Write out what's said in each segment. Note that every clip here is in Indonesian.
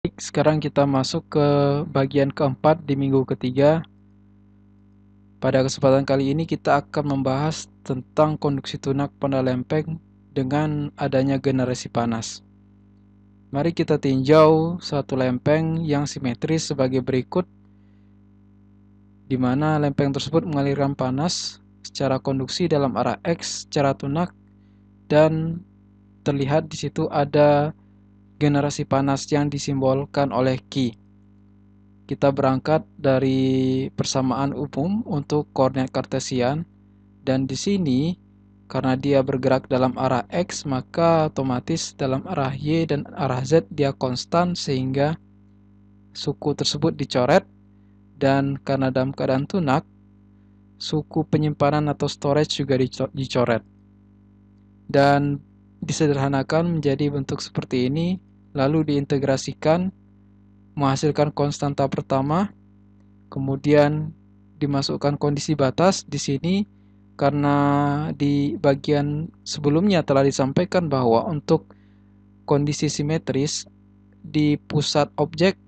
Sekarang kita masuk ke bagian keempat di minggu ketiga. Pada kesempatan kali ini kita akan membahas tentang konduksi tunak pada lempeng dengan adanya generasi panas. Mari kita tinjau suatu lempeng yang simetris sebagai berikut, di mana lempeng tersebut mengalirkan panas secara konduksi dalam arah X secara tunak, dan terlihat di situ ada generasi panas yang disimbolkan oleh Q. Kita berangkat dari persamaan umum untuk koordinat kartesian, dan di sini karena dia bergerak dalam arah X, maka otomatis dalam arah Y dan arah Z dia konstan, sehingga suku tersebut dicoret. Dan karena dalam keadaan tunak, suku penyimpanan atau storage juga dicoret dan disederhanakan menjadi bentuk seperti ini, lalu diintegrasikan menghasilkan konstanta pertama. Kemudian dimasukkan kondisi batas di sini, karena di bagian sebelumnya telah disampaikan bahwa untuk kondisi simetris di pusat objek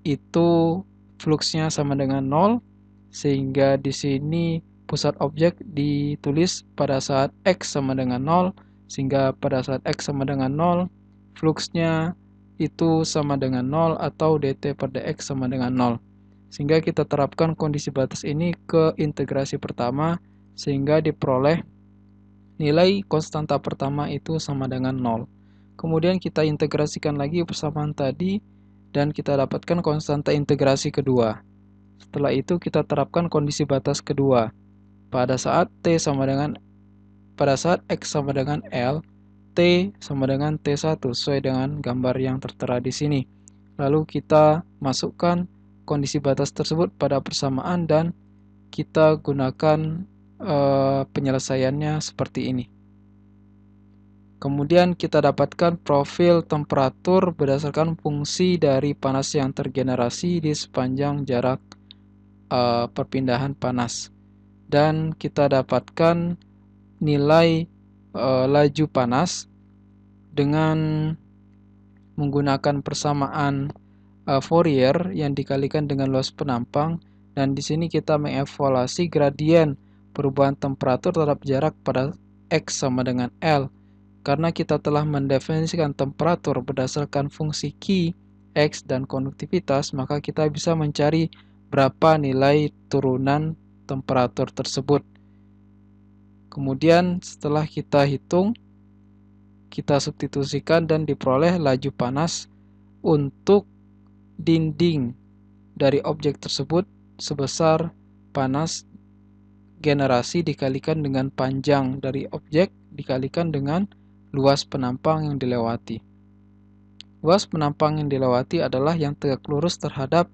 itu fluksnya sama dengan 0, sehingga di sini pusat objek ditulis pada saat X sama dengan 0, sehingga pada saat X sama dengan 0 fluksnya itu sama dengan 0 atau dt per dx sama dengan 0. Sehingga kita terapkan kondisi batas ini ke integrasi pertama, sehingga diperoleh nilai konstanta pertama itu sama dengan 0. Kemudian kita integrasikan lagi persamaan tadi dan kita dapatkan konstanta integrasi kedua. Setelah itu kita terapkan kondisi batas kedua. Pada saat X sama dengan L, T sama dengan T1 sesuai dengan gambar yang tertera di sini. Lalu kita masukkan kondisi batas tersebut pada persamaan dan kita gunakan penyelesaiannya seperti ini. Kemudian kita dapatkan profil temperatur berdasarkan fungsi dari panas yang tergenerasi di sepanjang jarak perpindahan panas. Dan kita dapatkan nilai laju panas dengan menggunakan persamaan Fourier yang dikalikan dengan luas penampang, dan di sini kita mengevaluasi gradien perubahan temperatur terhadap jarak pada X sama dengan L. Karena kita telah mendefinisikan temperatur berdasarkan fungsi Q, X, dan konduktivitas, maka kita bisa mencari berapa nilai turunan temperatur tersebut. Kemudian setelah kita hitung, kita substitusikan dan diperoleh laju panas untuk dinding dari objek tersebut sebesar panas generasi dikalikan dengan panjang dari objek dikalikan dengan luas penampang yang dilewati. Luas penampang yang dilewati adalah yang tegak lurus terhadap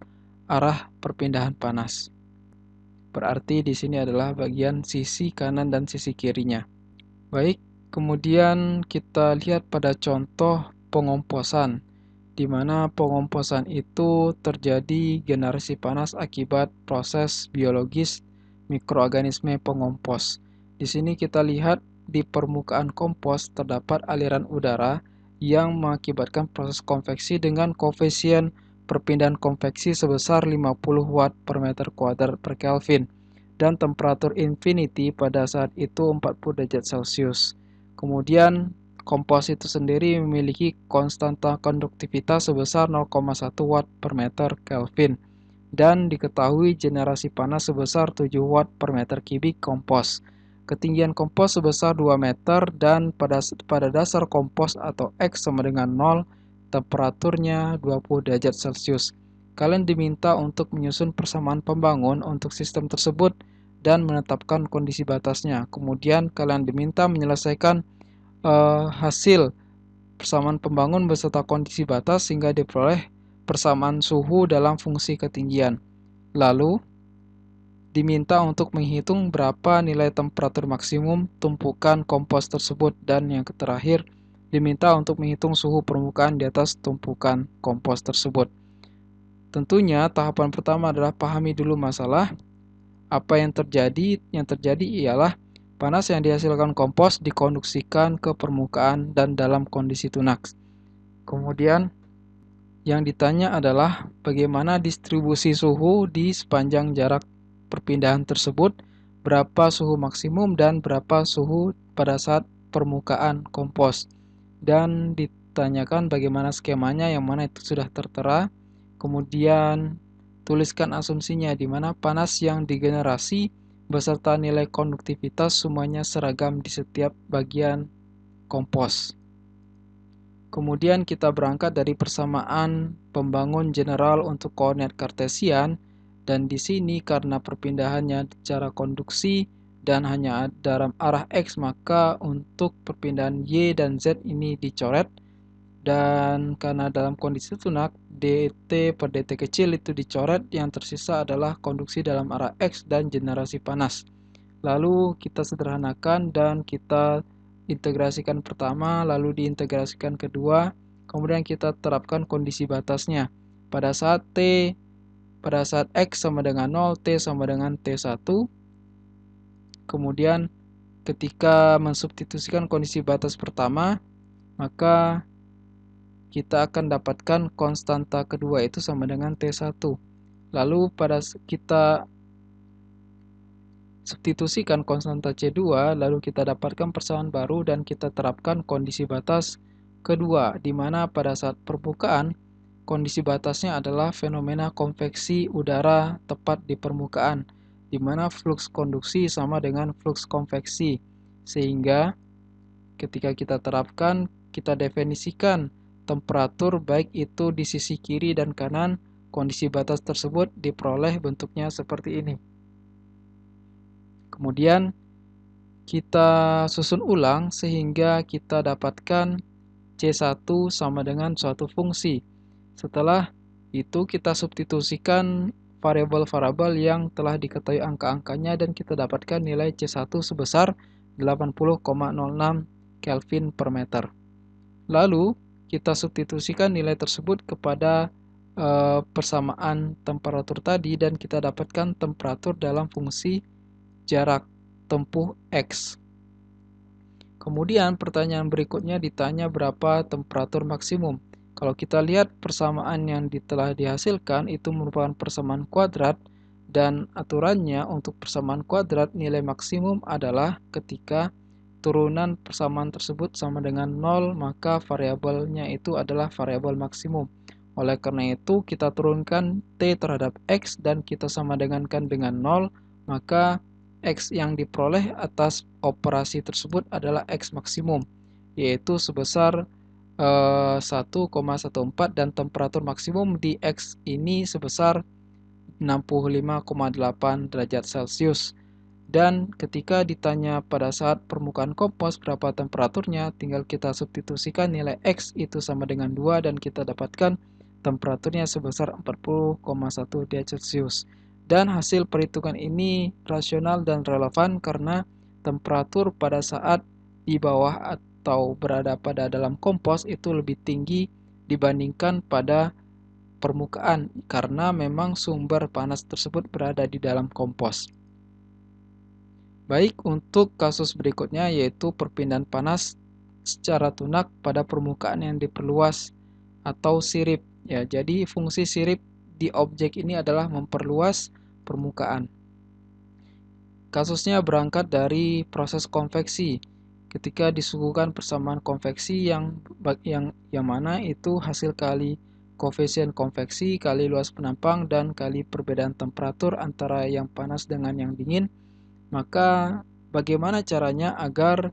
arah perpindahan panas. Berarti di sini adalah bagian sisi kanan dan sisi kirinya. Baik, kemudian kita lihat pada contoh pengomposan, di mana pengomposan itu terjadi generasi panas akibat proses biologis mikroorganisme pengompos. Di sini kita lihat di permukaan kompos terdapat aliran udara yang mengakibatkan proses konveksi dengan koefisien perpindahan konveksi sebesar 50 watt per meter kuadrat per Kelvin dan temperatur infinity pada saat itu 40 derajat Celcius. Kemudian kompos itu sendiri memiliki konstanta konduktivitas sebesar 0,1 watt per meter Kelvin dan diketahui generasi panas sebesar 7 watt per meter kubik kompos. Ketinggian kompos sebesar 2 meter dan pada dasar kompos atau X sama dengan 0, temperaturnya 20 derajat Celcius. Kalian diminta untuk menyusun persamaan pembangun untuk sistem tersebut dan menetapkan kondisi batasnya. Kemudian kalian diminta menyelesaikan hasil persamaan pembangun beserta kondisi batas sehingga diperoleh persamaan suhu dalam fungsi ketinggian. Lalu diminta untuk menghitung berapa nilai temperatur maksimum tumpukan kompos tersebut, dan yang terakhir diminta untuk menghitung suhu permukaan di atas tumpukan kompos tersebut. Tentunya tahapan pertama adalah pahami dulu masalah. Apa yang terjadi? Yang terjadi ialah panas yang dihasilkan kompos dikonduksikan ke permukaan dan dalam kondisi tunak. Kemudian Yang ditanya adalah bagaimana distribusi suhu di sepanjang jarak perpindahan tersebut, berapa suhu maksimum dan berapa suhu pada saat permukaan kompos. Dan ditanyakan bagaimana skemanya, yang mana itu sudah tertera. Kemudian tuliskan asumsinya, di mana panas yang digenerasi beserta nilai konduktivitas semuanya seragam di setiap bagian kompos. Kemudian kita berangkat dari persamaan pembangun general untuk koordinat kartesian, dan di sini karena perpindahannya secara konduksi dan hanya dalam arah X, maka untuk perpindahan Y dan Z ini dicoret, dan karena dalam kondisi tunak dt per dt kecil itu dicoret, yang tersisa adalah konduksi dalam arah X dan generasi panas. Lalu kita sederhanakan dan kita integrasikan pertama, lalu diintegrasikan kedua, kemudian kita terapkan kondisi batasnya. Pada saat X sama dengan 0, T sama dengan T1, kemudian ketika mensubstitusikan kondisi batas pertama, maka kita akan dapatkan konstanta kedua itu sama dengan T1. Lalu pada kita substitusikan konstanta C2, lalu kita dapatkan persamaan baru dan kita terapkan kondisi batas kedua, di mana pada saat permukaan, kondisi batasnya adalah fenomena konveksi udara tepat di permukaan, di mana flux konduksi sama dengan flux konveksi. Sehingga ketika kita terapkan, kita definisikan temperatur baik itu di sisi kiri dan kanan, kondisi batas tersebut diperoleh bentuknya seperti ini. Kemudian kita susun ulang sehingga kita dapatkan C1 sama dengan suatu fungsi. Setelah itu kita substitusikan variabel-variabel yang telah diketahui angka-angkanya dan kita dapatkan nilai C1 sebesar 80,06 Kelvin per meter. Lalu kita substitusikan nilai tersebut kepada persamaan temperatur tadi dan kita dapatkan temperatur dalam fungsi jarak tempuh X. Kemudian pertanyaan berikutnya ditanya berapa temperatur maksimum. Kalau kita lihat persamaan yang telah dihasilkan itu merupakan persamaan kuadrat, dan aturannya untuk persamaan kuadrat nilai maksimum adalah ketika turunan persamaan tersebut sama dengan 0, maka variabelnya itu adalah variabel maksimum. Oleh karena itu kita turunkan T terhadap X dan kita sama dengankan dengan 0, maka X yang diperoleh atas operasi tersebut adalah X maksimum, yaitu sebesar 1,14 dan temperatur maksimum di X ini sebesar 65,8 derajat Celcius. Dan ketika ditanya pada saat permukaan kompos berapa temperaturnya, tinggal kita substitusikan nilai X itu sama dengan 2 dan kita dapatkan temperaturnya sebesar 40,1 derajat Celcius. Dan hasil perhitungan ini rasional dan relevan karena temperatur pada saat di bawah atau berada pada dalam kompos itu lebih tinggi dibandingkan pada permukaan karena memang sumber panas tersebut berada di dalam kompos. Baik, untuk kasus berikutnya yaitu perpindahan panas secara tunak pada permukaan yang diperluas atau sirip. Ya, jadi fungsi sirip di objek ini adalah memperluas permukaan. Kasusnya berangkat dari proses konveksi. Ketika disuguhkan persamaan konveksi yang mana itu hasil kali koefisien konveksi kali luas penampang dan kali perbedaan temperatur antara yang panas dengan yang dingin, maka bagaimana caranya agar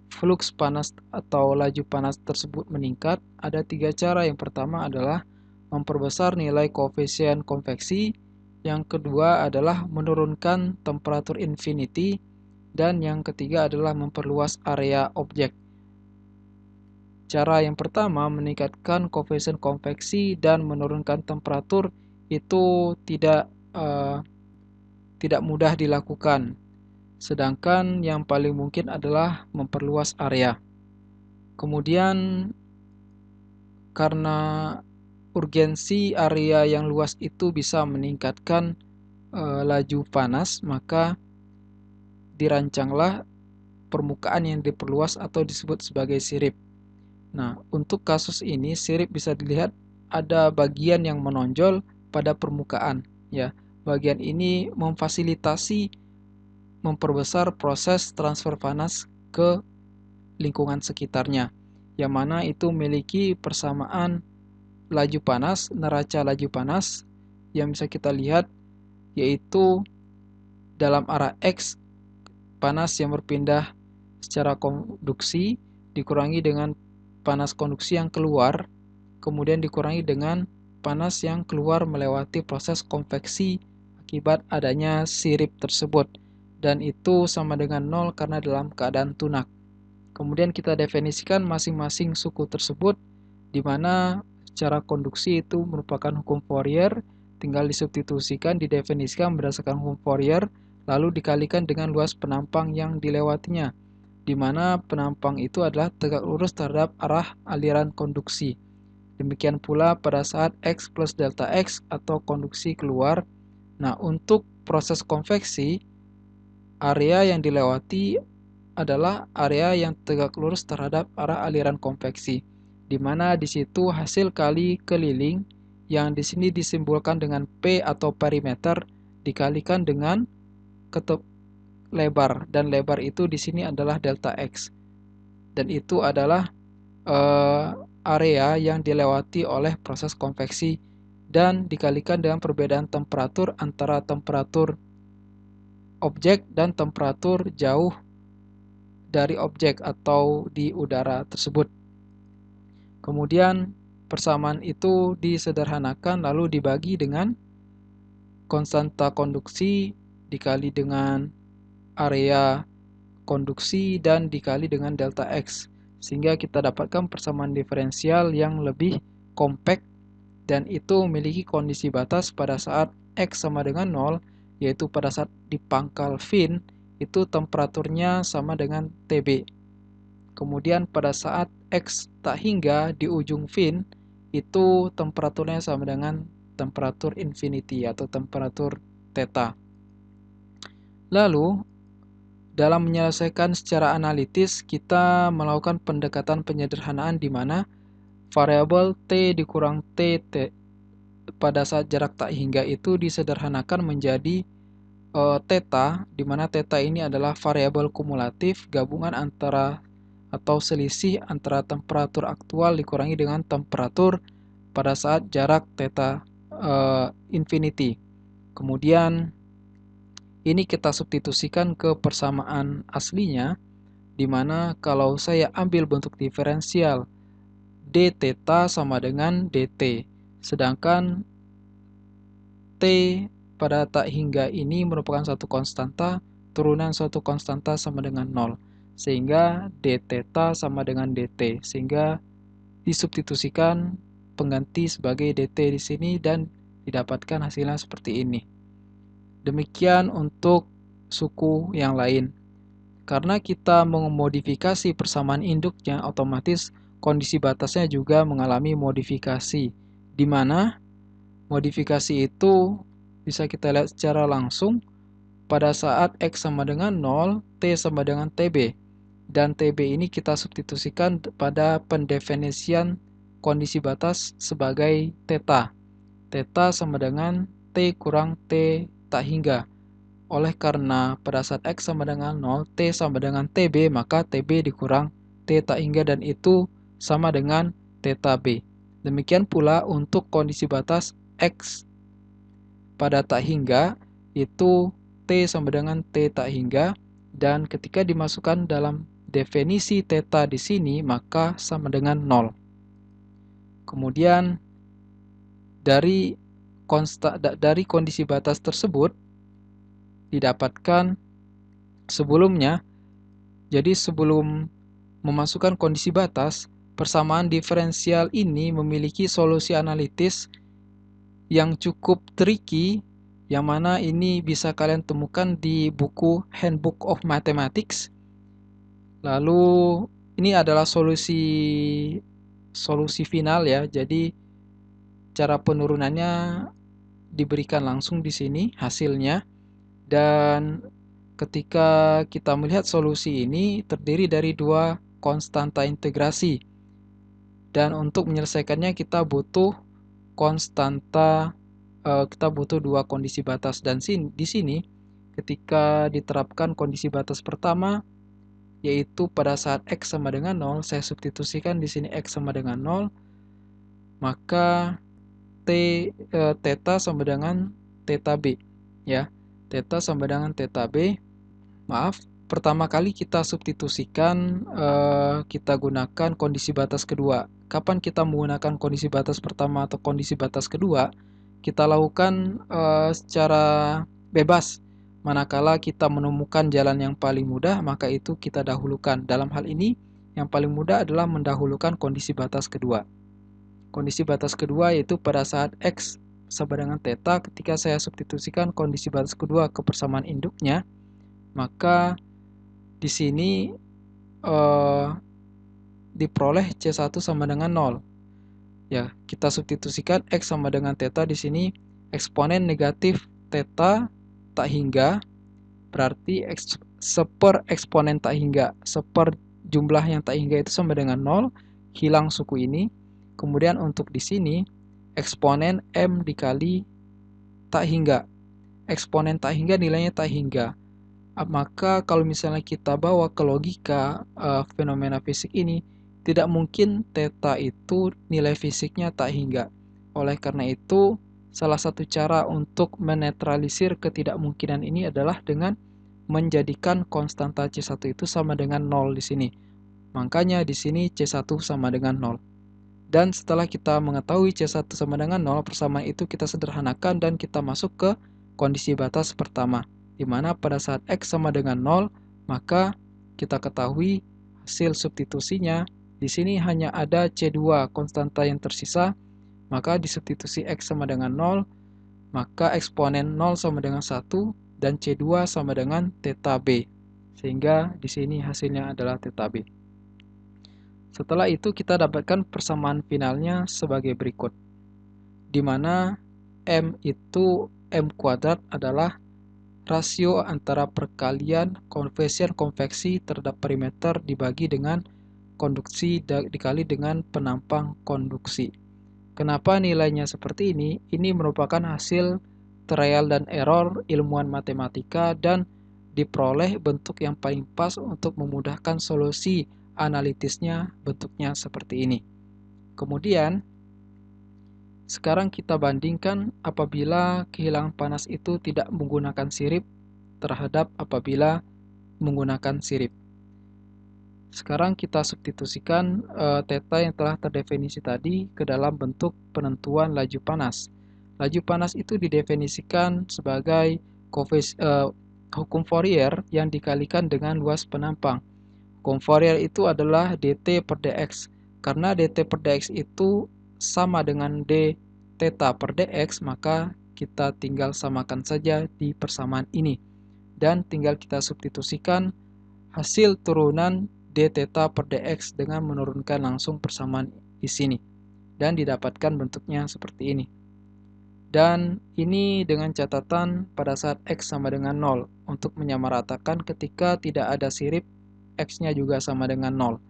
flux panas atau laju panas tersebut meningkat? Ada 3 cara. Yang pertama adalah memperbesar nilai koefisien konveksi, yang kedua adalah menurunkan temperatur infinity, dan yang ketiga adalah memperluas area objek. Cara yang pertama, meningkatkan koefisien konveksi dan menurunkan temperatur, itu tidak mudah dilakukan. Sedangkan yang paling mungkin adalah memperluas area. Kemudian karena urgensi area yang luas itu bisa meningkatkan laju panas, maka dirancanglah permukaan yang diperluas atau disebut sebagai sirip. Nah, untuk kasus ini sirip bisa dilihat ada bagian yang menonjol pada permukaan, ya. Bagian ini memfasilitasi memperbesar proses transfer panas ke lingkungan sekitarnya, yang mana itu memiliki persamaan laju panas, neraca laju panas yang bisa kita lihat, yaitu dalam arah X panas yang berpindah secara konduksi dikurangi dengan panas konduksi yang keluar, kemudian dikurangi dengan panas yang keluar melewati proses konveksi akibat adanya sirip tersebut, dan itu sama dengan 0 karena dalam keadaan tunak. Kemudian kita definisikan masing-masing suku tersebut, di mana secara konduksi itu merupakan hukum Fourier, tinggal disubstitusikan, didefinisikan berdasarkan hukum Fourier, lalu dikalikan dengan luas penampang yang dilewatinya, di mana penampang itu adalah tegak lurus terhadap arah aliran konduksi. Demikian pula pada saat X plus delta X atau konduksi keluar. Nah, untuk proses konveksi, area yang dilewati adalah area yang tegak lurus terhadap arah aliran konveksi, di mana di situ hasil kali keliling yang di sini disimbolkan dengan P atau perimeter dikalikan dengan lebar, dan lebar itu di sini adalah delta X, dan itu adalah area yang dilewati oleh proses konveksi dan dikalikan dengan perbedaan temperatur antara temperatur objek dan temperatur jauh dari objek atau di udara tersebut. Kemudian persamaan itu disederhanakan lalu dibagi dengan konstanta konduksi dikali dengan area konduksi dan dikali dengan delta X, sehingga kita dapatkan persamaan diferensial yang lebih kompak, dan itu memiliki kondisi batas pada saat X sama dengan 0, yaitu pada saat di pangkal fin itu temperaturnya sama dengan Tb. Kemudian pada saat X tak hingga di ujung fin itu temperaturnya sama dengan temperatur infinity atau temperatur theta. Lalu dalam menyelesaikan secara analitis, kita melakukan pendekatan penyederhanaan di mana variabel T dikurang T pada saat jarak tak hingga itu disederhanakan menjadi theta, di mana theta ini adalah variabel kumulatif gabungan antara atau selisih antara temperatur aktual dikurangi dengan temperatur pada saat jarak theta infinity. Kemudian ini kita substitusikan ke persamaan aslinya, di mana kalau saya ambil bentuk diferensial d theta sama dengan dt, sedangkan t pada tak hingga ini merupakan satu konstanta, turunan suatu konstanta sama dengan 0, sehingga d theta sama dengan dt, sehingga disubstitusikan pengganti sebagai dt di sini dan didapatkan hasilnya seperti ini. Demikian untuk suku yang lain. Karena kita memodifikasi persamaan induknya, otomatis kondisi batasnya juga mengalami modifikasi, di mana modifikasi itu bisa kita lihat secara langsung pada saat X sama dengan 0, T sama dengan TB. Dan TB ini kita substitusikan pada pendefinisian kondisi batas sebagai theta. Theta sama dengan T kurang T tak hingga. Oleh karena pada saat X sama dengan 0, T sama dengan TB, maka TB dikurang T tak hingga, dan itu sama dengan theta B. Demikian pula untuk kondisi batas X pada tak hingga, itu T sama dengan T tak hingga, dan ketika dimasukkan dalam definisi theta di sini, maka sama dengan 0. Kemudian dari kondisi batas tersebut didapatkan sebelumnya, jadi sebelum memasukkan kondisi batas, persamaan diferensial ini memiliki solusi analitis yang cukup tricky, yang mana ini bisa kalian temukan di buku Handbook of Mathematics. Lalu ini adalah solusi final ya, jadi cara penurunannya diberikan langsung di sini hasilnya, dan ketika kita melihat solusi ini terdiri dari dua konstanta integrasi, dan untuk menyelesaikannya kita butuh konstanta, kita butuh dua kondisi batas, dan di sini ketika diterapkan kondisi batas pertama, yaitu pada saat X sama dengan 0, saya substitusikan di sini X sama dengan 0, maka theta sama dengan theta B, ya. Theta sama dengan theta B. Maaf, pertama kali kita substitusikan, kita gunakan kondisi batas kedua. Kapan kita menggunakan kondisi batas pertama atau kondisi batas kedua? Kita lakukan secara bebas. Manakala kita menemukan jalan yang paling mudah, maka itu kita dahulukan. Dalam hal ini, yang paling mudah adalah mendahulukan kondisi batas kedua. Kondisi batas kedua yaitu pada saat X sama dengan theta, ketika saya substitusikan kondisi batas kedua ke persamaan induknya, maka di sini diperoleh C1 sama dengan 0. Ya, kita substitusikan X sama dengan theta di sini, eksponen negatif theta tak hingga, berarti seper eksponen tak hingga, seper jumlah yang tak hingga itu sama dengan 0, hilang suku ini. Kemudian untuk di sini, eksponen M dikali tak hingga. Eksponen tak hingga nilainya tak hingga. Maka kalau misalnya kita bawa ke logika fenomena fisik ini, tidak mungkin theta itu nilai fisiknya tak hingga. Oleh karena itu, salah satu cara untuk menetralisir ketidakmungkinan ini adalah dengan menjadikan konstanta C1 itu sama dengan 0 di sini. Makanya di sini C1 sama dengan 0. Dan setelah kita mengetahui C1 sama dengan 0, persamaan itu kita sederhanakan dan kita masuk ke kondisi batas pertama, di mana pada saat X sama dengan 0, maka kita ketahui hasil substitusinya, di sini hanya ada C2 konstanta yang tersisa, maka disubstitusi X sama dengan 0, maka eksponen 0 sama dengan 1, dan C2 sama dengan theta B. Sehingga di sini hasilnya adalah theta B. Setelah itu kita dapatkan persamaan finalnya sebagai berikut, di mana M kuadrat adalah rasio antara perkalian koefisien konveksi terhadap perimeter dibagi dengan konduksi dikali dengan penampang konduksi. Kenapa nilainya seperti ini? Ini merupakan hasil trial dan error ilmuwan matematika dan diperoleh bentuk yang paling pas untuk memudahkan solusi analitisnya, bentuknya seperti ini. Kemudian sekarang kita bandingkan apabila kehilangan panas itu tidak menggunakan sirip terhadap apabila menggunakan sirip. Sekarang kita substitusikan theta yang telah terdefinisi tadi ke dalam bentuk penentuan laju panas. Laju panas itu didefinisikan sebagai hukum Fourier yang dikalikan dengan luas penampang. Hukum Fourier itu adalah dt per dx. Karena dt per dx itu sama dengan d theta per dx, maka kita tinggal samakan saja di persamaan ini. Dan tinggal kita substitusikan hasil turunan d theta per dx dengan menurunkan langsung persamaan di sini. Dan didapatkan bentuknya seperti ini. Dan ini dengan catatan pada saat X sama dengan 0. Untuk menyamaratakan ketika tidak ada sirip, X-nya juga sama dengan 0.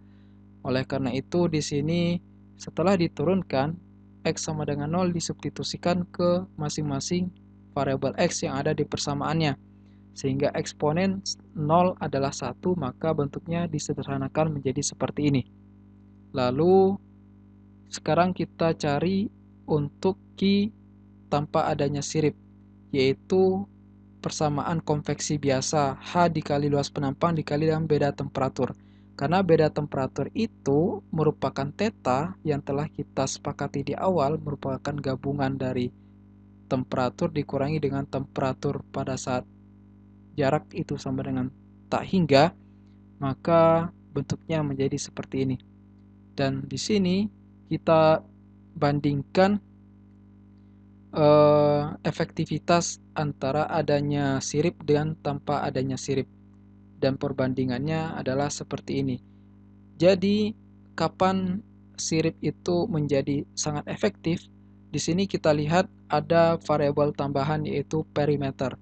Oleh karena itu di sini setelah diturunkan, X sama dengan 0 disubstitusikan ke masing-masing variabel X yang ada di persamaannya. Sehingga eksponen 0 adalah 1, maka bentuknya disederhanakan menjadi seperti ini. Lalu sekarang kita cari untuk Q tanpa adanya sirip, yaitu persamaan konveksi biasa, H dikali luas penampang dikali dengan beda temperatur. Karena beda temperatur itu merupakan theta yang telah kita sepakati di awal, merupakan gabungan dari temperatur dikurangi dengan temperatur pada saat jarak itu sama dengan tak hingga, maka bentuknya menjadi seperti ini. Dan di sini kita bandingkan efektivitas antara adanya sirip dan tanpa adanya sirip, dan perbandingannya adalah seperti ini. Jadi kapan sirip itu menjadi sangat efektif? Di sini kita lihat ada variabel tambahan yaitu perimeter.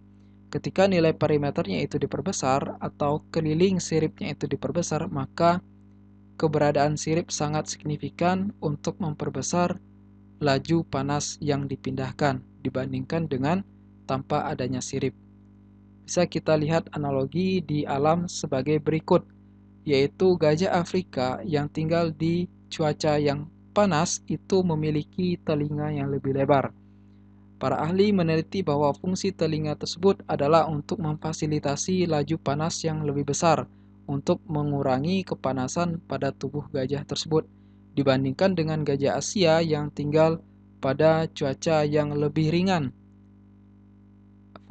Ketika nilai perimeternya itu diperbesar atau keliling siripnya itu diperbesar, maka keberadaan sirip sangat signifikan untuk memperbesar laju panas yang dipindahkan dibandingkan dengan tanpa adanya sirip. Bisa kita lihat analogi di alam sebagai berikut, yaitu gajah Afrika yang tinggal di cuaca yang panas itu memiliki telinga yang lebih lebar. Para ahli meneliti bahwa fungsi telinga tersebut adalah untuk memfasilitasi laju panas yang lebih besar untuk mengurangi kepanasan pada tubuh gajah tersebut dibandingkan dengan gajah Asia yang tinggal pada cuaca yang lebih ringan.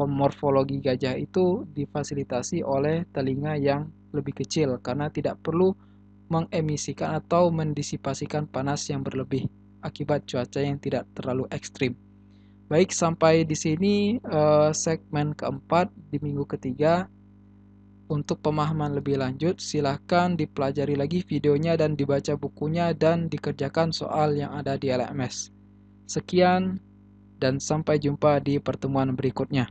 Morfologi gajah itu difasilitasi oleh telinga yang lebih kecil karena tidak perlu mengemisikan atau mendisipasikan panas yang berlebih akibat cuaca yang tidak terlalu ekstrim. Baik, sampai di sini segmen keempat di minggu ketiga. Untuk pemahaman lebih lanjut, silahkan dipelajari lagi videonya dan dibaca bukunya dan dikerjakan soal yang ada di LMS. Sekian dan sampai jumpa di pertemuan berikutnya.